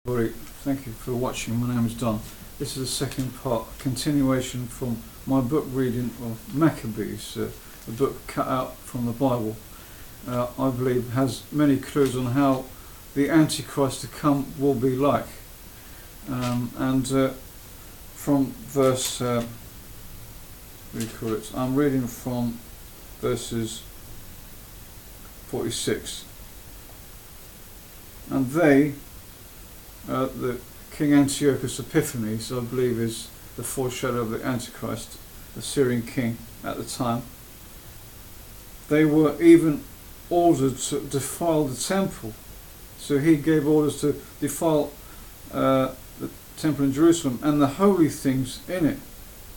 Everybody, thank you for watching. My name is Don. This is the second part, continuation from my book reading of Maccabees, a book cut out from the Bible. I believe has many clues on how the Antichrist to come will be like. From verse, I'm reading from verses 46. And the King Antiochus of Epiphanes, I believe, is the foreshadow of the Antichrist, the Syrian king at the time. They were even ordered to defile the temple. So he gave orders to defile the temple in Jerusalem and the holy things in it.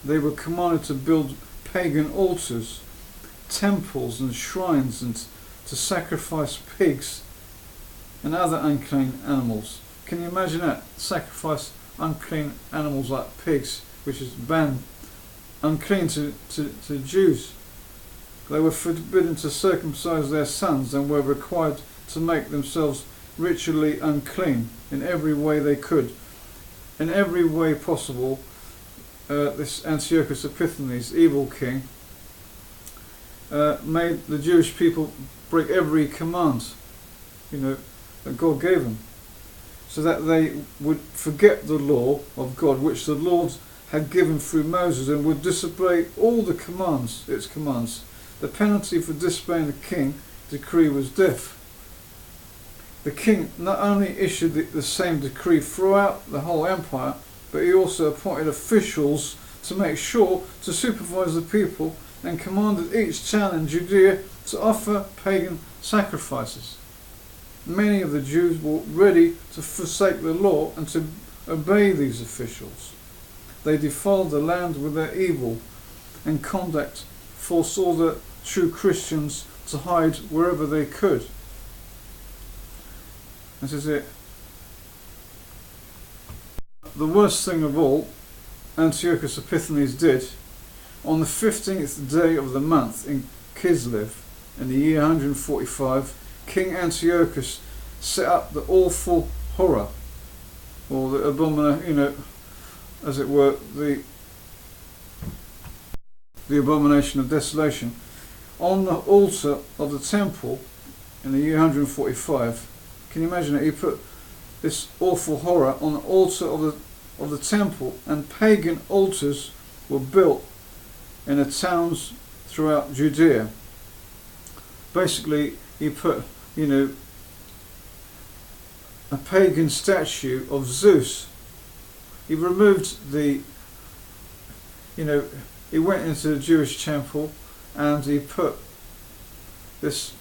They were commanded to build pagan altars, temples and shrines, and to sacrifice pigs and other unclean animals. Can you imagine that? Sacrifice unclean animals like pigs, which is banned, unclean to Jews. They were forbidden to circumcise their sons and were required to make themselves ritually unclean in every way they could. In every way possible, this Antiochus of Epiphanes, evil king, made the Jewish people break every command, that God gave them, so that they would forget the law of God, which the Lord had given through Moses, and would disobey all the commands, its commands. The penalty for disobeying the king decree was death. The king not only issued the same decree throughout the whole empire, but he also appointed officials to make sure to supervise the people, and commanded each town in Judea to offer pagan sacrifices. Many of the Jews were ready to forsake the law and to obey these officials. They defiled the land with their evil and conduct, forced all the true Christians to hide wherever they could. This is it. The worst thing of all, Antiochus Epiphanes did, on the 15th day of the month in Kislev, in the year 145, King Antiochus set up the awful horror, or the abomination, as it were, the abomination of desolation, on the altar of the temple in the year 145. Can you imagine it? He put this awful horror on the altar of the temple, and pagan altars were built in the towns throughout Judea. Basically, he put a pagan statue of Zeus. He removed he went into the Jewish temple and he put this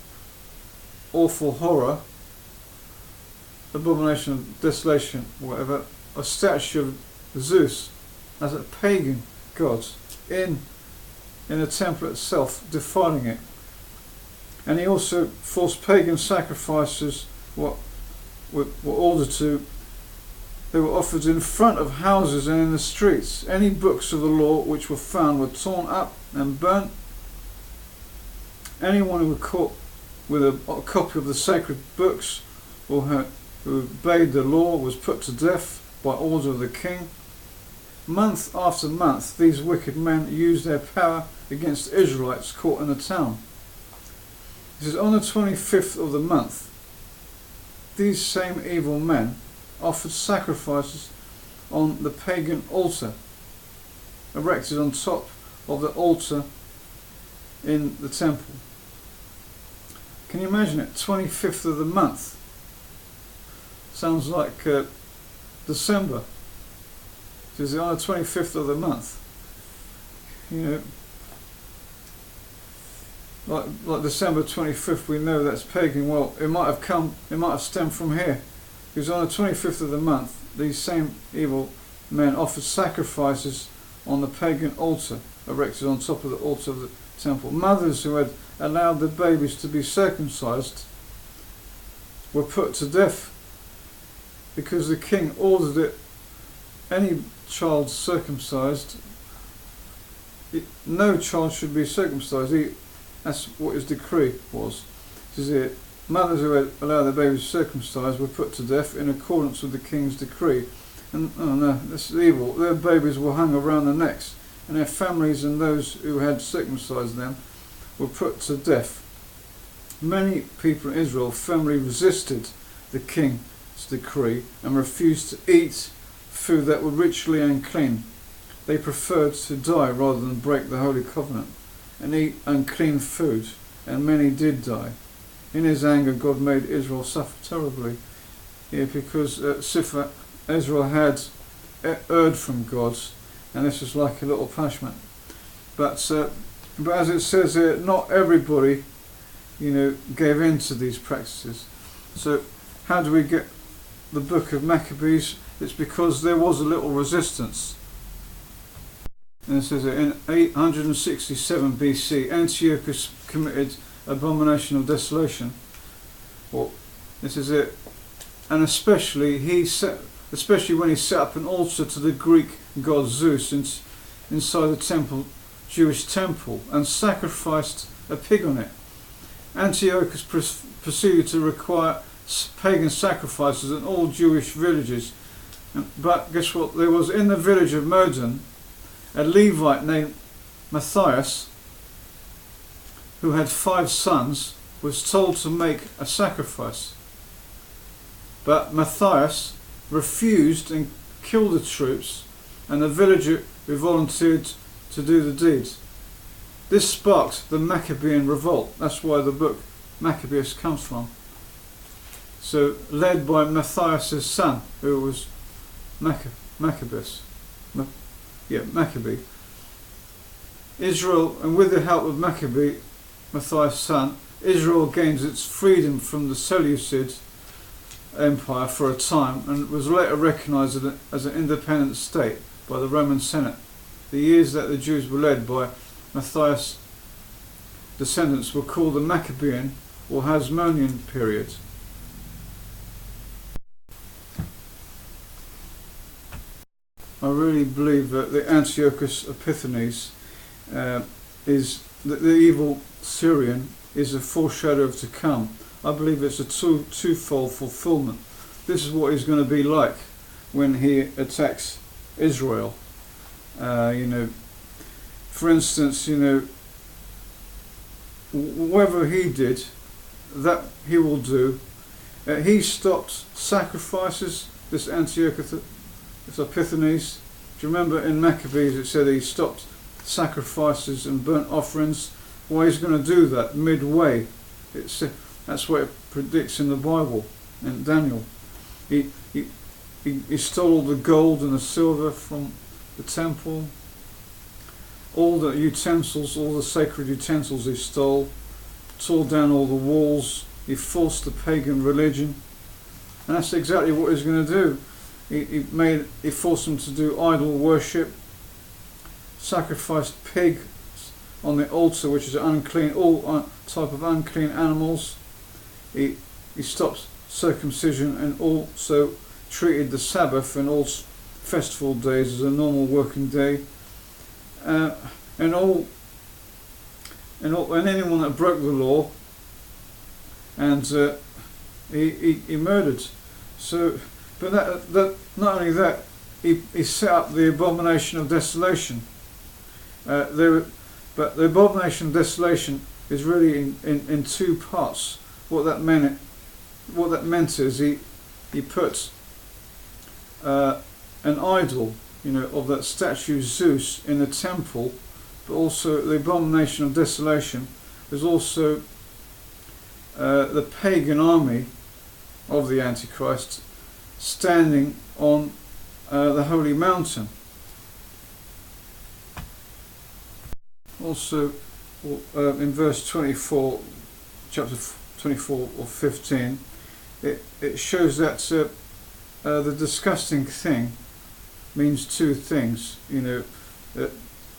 awful horror, abomination of desolation, whatever, a statue of Zeus as a pagan god in the temple itself, defiling it. And he also forced pagan sacrifices, were ordered to, they were offered in front of houses and in the streets. Any books of the law which were found were torn up and burnt. Anyone who was caught with a copy of the sacred books or who obeyed the law was put to death by order of the king. Month after month, these wicked men used their power against the Israelites caught in the town. This is on the 25th of the month. These same evil men offered sacrifices on the pagan altar, erected on top of the altar in the temple. Can you imagine it? 25th of the month. Sounds like December. It is on the 25th of the month. Like December 25th, we know that's pagan. Well, it might have stemmed from here. Because on the 25th of the month, these same evil men offered sacrifices on the pagan altar, erected on top of the altar of the temple. Mothers who had allowed their babies to be circumcised were put to death because the king ordered it. Any child circumcised, no child should be circumcised. That's what his decree was. This is it. mothers who had allowed their babies circumcised were put to death in accordance with the king's decree. And oh no, this is evil. Their babies were hung around their necks, and their families and those who had circumcised them were put to death. Many people in Israel firmly resisted the king's decree and refused to eat food that were ritually unclean. They preferred to die rather than break the holy covenant and eat unclean food, and many did die. In his anger, God made Israel suffer terribly. Because Israel had erred from God, and this was like a little punishment. But as it says here, not everybody, gave in to these practices. So how do we get the book of Maccabees? It's because there was a little resistance. And it says here, in 867 BC, Antiochus committed abomination of desolation. Well, this is it. And especially when he set up an altar to the Greek god Zeus inside the Jewish temple, and sacrificed a pig on it. Antiochus proceeded to require pagan sacrifices in all Jewish villages. But guess what? There was in the village of Modin a Levite named Matthias, who had 5 sons, was told to make a sacrifice. But Matthias refused and killed the troops and the villager who volunteered to do the deeds. This sparked the Maccabean revolt. That's why the book Maccabees comes from. So, led by Matthias' son, who was Maccabees. Maccabee. Israel, and with the help of Matthias' son, Israel gains its freedom from the Seleucid Empire for a time, and was later recognized as an independent state by the Roman Senate. The years that the Jews were led by Matthias' descendants were called the Maccabean or Hasmonean period. I really believe that the Antiochus of Epiphanes is that the evil Syrian is a foreshadow of to come. I believe it's a twofold fulfillment. This is what he's going to be like when he attacks Israel. For instance, whatever he did, that he will do. He stopped sacrifices, this Antiochus of Epiphanes. Do you remember in Maccabees it said he stopped sacrifices and burnt offerings? Well, he's going to do that midway. That's what it predicts in the Bible, in Daniel. He stole all the gold and the silver from the temple, all the utensils, all the sacred utensils he stole, tore down all the walls, he forced the pagan religion, and that's exactly what he's going to do. He forced them to do idol worship, sacrificed pig on the altar, which is unclean, all type of unclean animals. He stopped circumcision and also treated the Sabbath and all festival days as a normal working day. And anyone that broke the law, and he murdered. So, but that not only that, he set up the abomination of desolation. But the abomination of desolation is really in 2 parts. What that meant is he put an idol, of that statue Zeus in the temple, but also the abomination of desolation was also the pagan army of the Antichrist standing on the holy mountain. Also, in verse 24, chapter 24 or 15, it shows that the disgusting thing means 2 things. That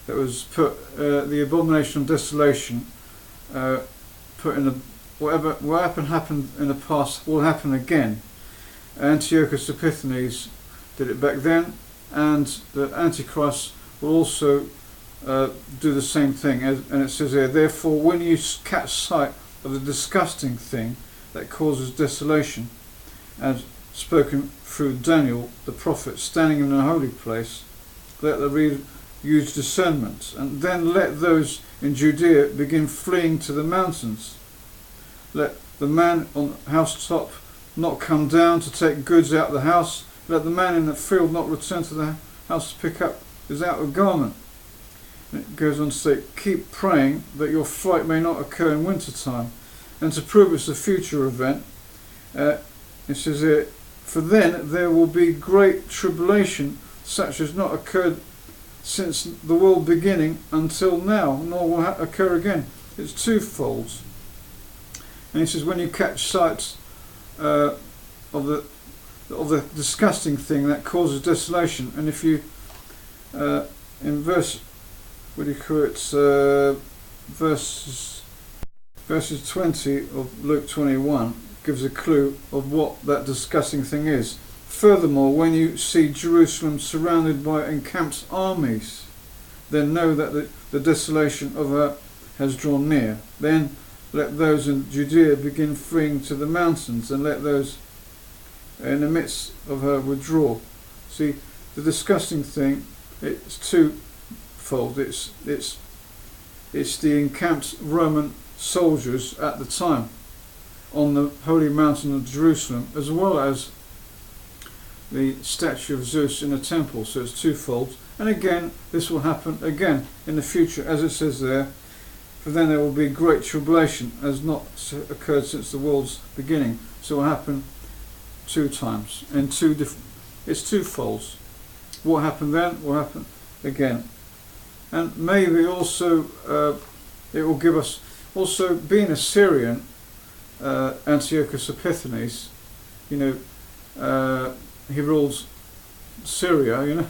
was put the abomination of desolation, put in the what happened in the past will happen again. Antiochus of Epiphanes did it back then, and the Antichrist will also do the same thing. And it says here, therefore, when you catch sight of the disgusting thing that causes desolation, as spoken through Daniel the prophet, standing in a holy place. Let the reader use discernment, and then let those in Judea begin fleeing to the mountains. Let the man on the housetop not come down to take goods out of the house. Let the man in the field not return to the house to pick up his outer garment. And it goes on to say, keep praying that your flight may not occur in winter time. And to prove it's a future event, it says here, for then there will be great tribulation, such as not occurred since the world beginning until now, nor will occur again. It's twofold. And he says, when you catch sight of the disgusting thing that causes desolation, and if you in verse, what do you call it, verses 20 of Luke 21 gives a clue of what that disgusting thing is. Furthermore, when you see Jerusalem surrounded by encamped armies, then know that the desolation of her has drawn near. Then let those in Judea begin fleeing to the mountains, and let those in the midst of her withdraw. See, the disgusting thing, it's twofold. It's the encamped Roman soldiers at the time on the holy mountain of Jerusalem, as well as the statue of Zeus in the temple. So it's twofold. And again, this will happen again in the future, as it says there, for then there will be great tribulation, as not occurred since the world's beginning. So it will happen two times, and it's twofold. What happened then will happen again. And maybe also it will give us, also being a Syrian, Antiochus of Epiphanes, he rules Syria,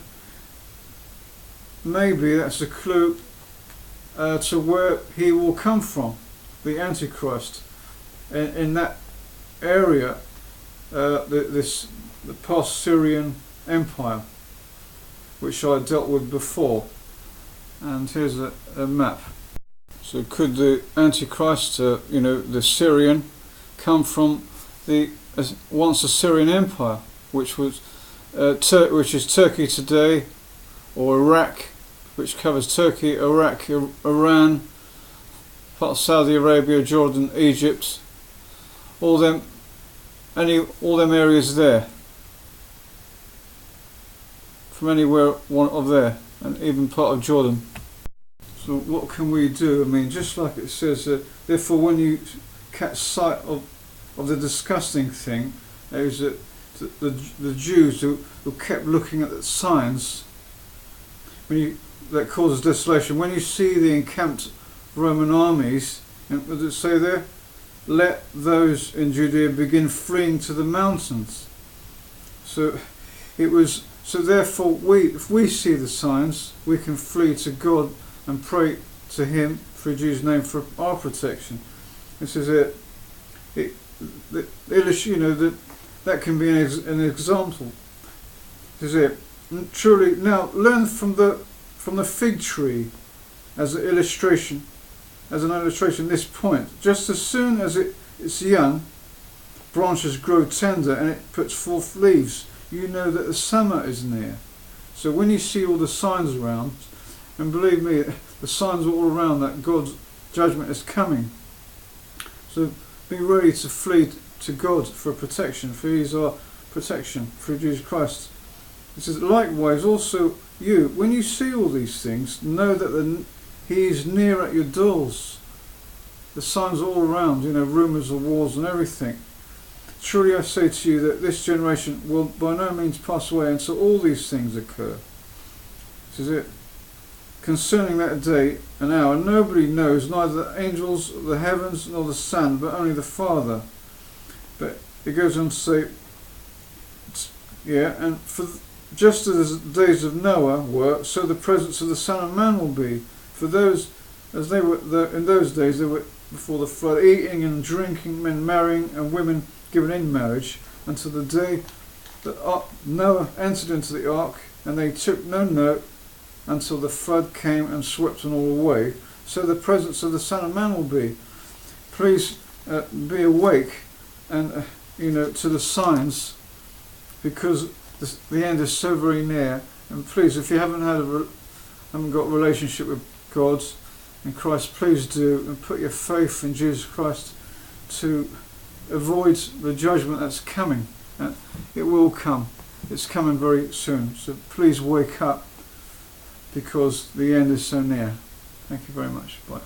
maybe that's a clue to where he will come from, the Antichrist, in that area, the past Syrian empire, which I dealt with before. And here's a map. So could the Antichrist, the Syrian, come from the once Assyrian Empire, which was which is Turkey today, or Iraq, which covers Turkey, Iraq, Iran, part of Saudi Arabia, Jordan, Egypt, all them areas there, from anywhere one of there, and even part of Jordan. So what can we do? I mean, just like it says, therefore when you catch sight of the disgusting thing, is that the Jews who kept looking at the signs, that causes desolation, when you see the encamped Roman armies, and what does it say there? Let those in Judea begin fleeing to the mountains. So therefore if we see the signs, we can flee to God and pray to Him through Jesus' name for our protection. This is that can be an example. This is it. And truly, now learn from the fig tree as an illustration. This point. Just as soon as it's young, branches grow tender and it puts forth leaves. You know that the summer is near. So when you see all the signs around, and believe me, the signs are all around that God's judgment is coming. So be ready to flee to God for protection, for He is our protection through Jesus Christ. It says, likewise also you, when you see all these things, know that He is near at your doors. The signs are all around, rumours of wars and everything. Truly I say to you that this generation will by no means pass away until all these things occur. This is it. Concerning that day and hour, nobody knows, neither the angels, the heavens, nor the Son, but only the Father. But it goes on to say, and for just as the days of Noah were, so the presence of the Son of Man will be. For those, as they were in those days, they were before the flood, eating and drinking, men marrying, and women given in marriage, until the day that Noah entered into the ark, and they took no note until the flood came and swept them all away. So the presence of the Son of Man will be. Please be awake, and to the signs, because the end is so very near. And please, if you haven't got a relationship with God in Christ, please do, and put your faith in Jesus Christ to avoid the judgment that's coming. It will come. It's coming very soon. So please wake up, because the end is so near. Thank you very much. Bye.